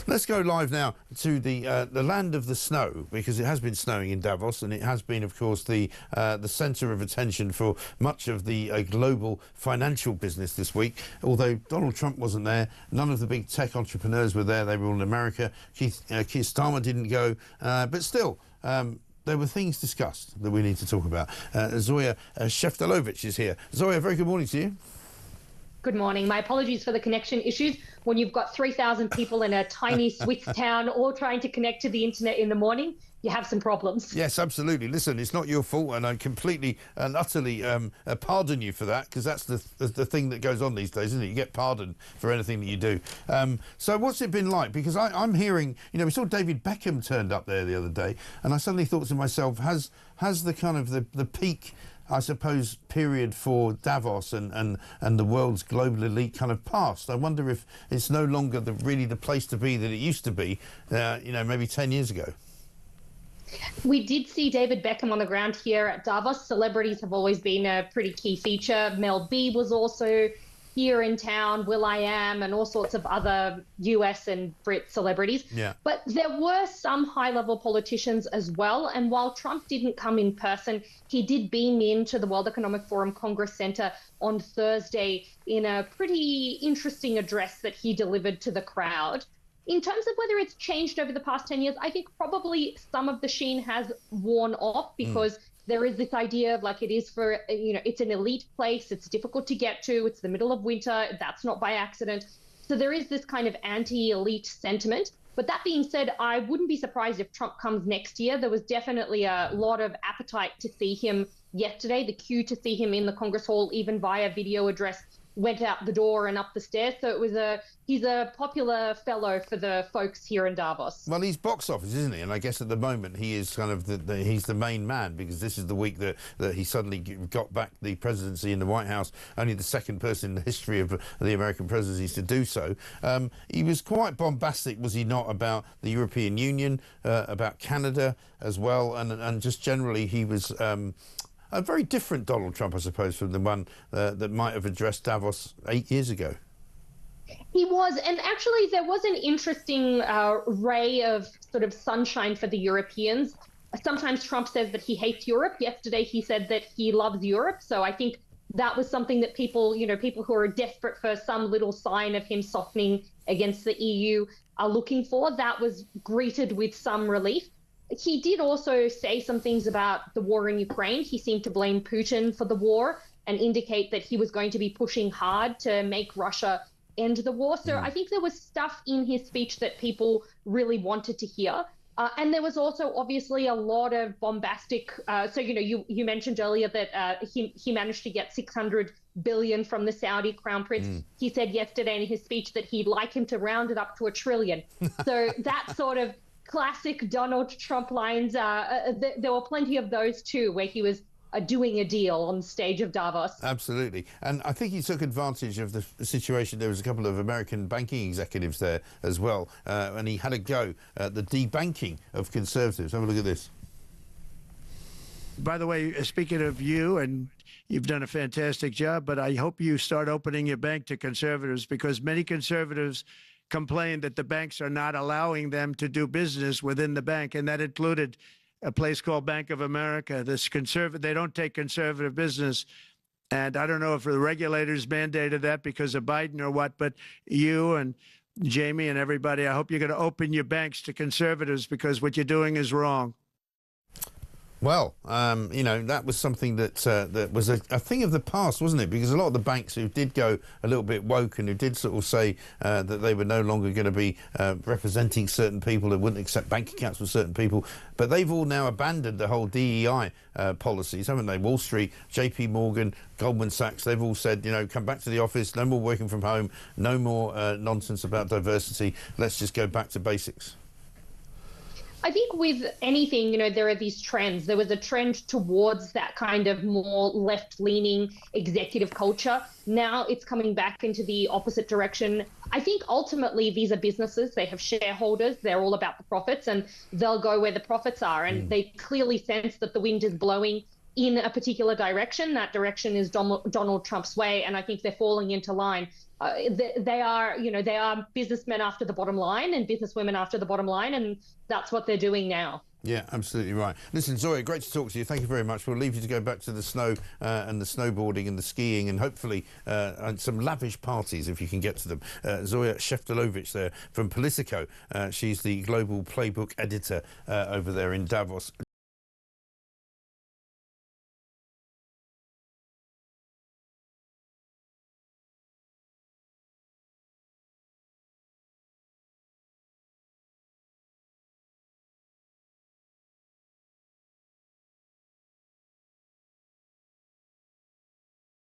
Let's go live now to the land of the snow, because it has been snowing in Davos, and it has been, of course, the centre of attention for much of the global financial business this week. Although Donald Trump wasn't there, none of the big tech entrepreneurs were there. They were all in America. Keith Starmer didn't go, but still. There were things discussed that we need to talk about. Zoya Sheftalovich is here. Zoya, very good morning to you. Good morning. My apologies for the connection issues. When you've got 3,000 people in a tiny Swiss town all trying to connect to the internet in the morning, you have some problems. Yes, absolutely. Listen, it's not your fault, and I completely and utterly pardon you for that, because that's the thing that goes on these days, isn't it? You get pardoned for anything that you do. So what's it been like? Because I'm hearing, you know, we saw David Beckham turned up there the other day, and I suddenly thought to myself, has the kind of the peak, I suppose, period for Davos and the world's global elite kind of passed? I wonder if it's no longer really the place to be that it used to be, you know, maybe 10 years ago. We did see David Beckham on the ground here at Davos. Celebrities have always been a pretty key feature. Mel B was also here in town, will.i.am, and all sorts of other US and Brit celebrities. Yeah. But there were some high-level politicians as well. And while Trump didn't come in person, he did beam into the World Economic Forum Congress Center on Thursday in a pretty interesting address that he delivered to the crowd. In terms of whether it's changed over the past 10 years, I think probably some of the sheen has worn off, because there is this idea of, like, it is for, you know, it's an elite place, it's difficult to get to, it's the middle of winter, that's not by accident. So there is this kind of anti-elite sentiment. But that being said, I wouldn't be surprised if Trump comes next year. There was definitely a lot of appetite to see him yesterday. The queue to see him in the Congress Hall, even via video address, went out the door and up the stairs. So he's a popular fellow for the folks here in Davos. Well, he's box office, isn't he? And I guess at the moment he is kind of he's the main man, because this is the week that he suddenly got back the presidency in the White House, only the second person in the history of the American presidencies to do so. He was quite bombastic, was he not, about the European Union, about Canada as well, and just generally he was a very different Donald Trump, I suppose, from the one that might have addressed Davos 8 years ago. He was, and actually there was an interesting ray of sort of sunshine for the Europeans. Sometimes Trump says that he hates Europe. Yesterday he said that he loves Europe. So I think that was something that people, you know, people who are desperate for some little sign of him softening against the EU are looking for. That was greeted with some relief. He did also say some things about the war in Ukraine. He seemed to blame Putin for the war and indicate that he was going to be pushing hard to make Russia end the war. So I think there was stuff in his speech that people really wanted to hear. And there was also obviously a lot of bombastic. So, you know, you mentioned earlier that he managed to get 600 billion from the Saudi crown prince. He said yesterday in his speech that he'd like him to round it up to $1 trillion. So that sort of classic Donald Trump lines. There were plenty of those too, where he was doing a deal on the stage of Davos. Absolutely. And I think he took advantage of the situation. There was a couple of American banking executives there as well, and he had a go at the debanking of conservatives. Have a look at this. By the way, speaking of you, and you've done a fantastic job, but I hope you start opening your bank to conservatives, because many conservatives complained that the banks are not allowing them to do business within the bank, and that included a place called Bank of America. They don't take conservative business, and I don't know if the regulators mandated that because of Biden or what, but you and Jamie and everybody, I hope you're going to open your banks to conservatives, because what you're doing is wrong. Well, you know, that was something that was a thing of the past, wasn't it? Because a lot of the banks who did go a little bit woke and who did sort of say that they were no longer going to be representing certain people, that wouldn't accept bank accounts for certain people, but they've all now abandoned the whole DEI policies, haven't they? Wall Street, JP Morgan, Goldman Sachs, they've all said, you know, come back to the office, no more working from home, no more nonsense about diversity, let's just go back to basics. I think with anything, you know, there are these trends. There was a trend towards that kind of more left-leaning executive culture. Now it's coming back into the opposite direction. I think ultimately these are businesses. They have shareholders. They're all about the profits, and they'll go where the profits are. And they clearly sense that the wind is blowing in a particular direction. That direction is Donald Trump's way, and I think they're falling into line. they are, they are businessmen after the bottom line and businesswomen after the bottom line, and that's what they're doing now. Yeah, absolutely right. Listen, Zoya, great to talk to you. Thank you very much. We'll leave you to go back to the snow and the snowboarding and the skiing, and hopefully and some lavish parties if you can get to them. Zoya Sheftelovich there from Politico. She's the global playbook editor over there in Davos.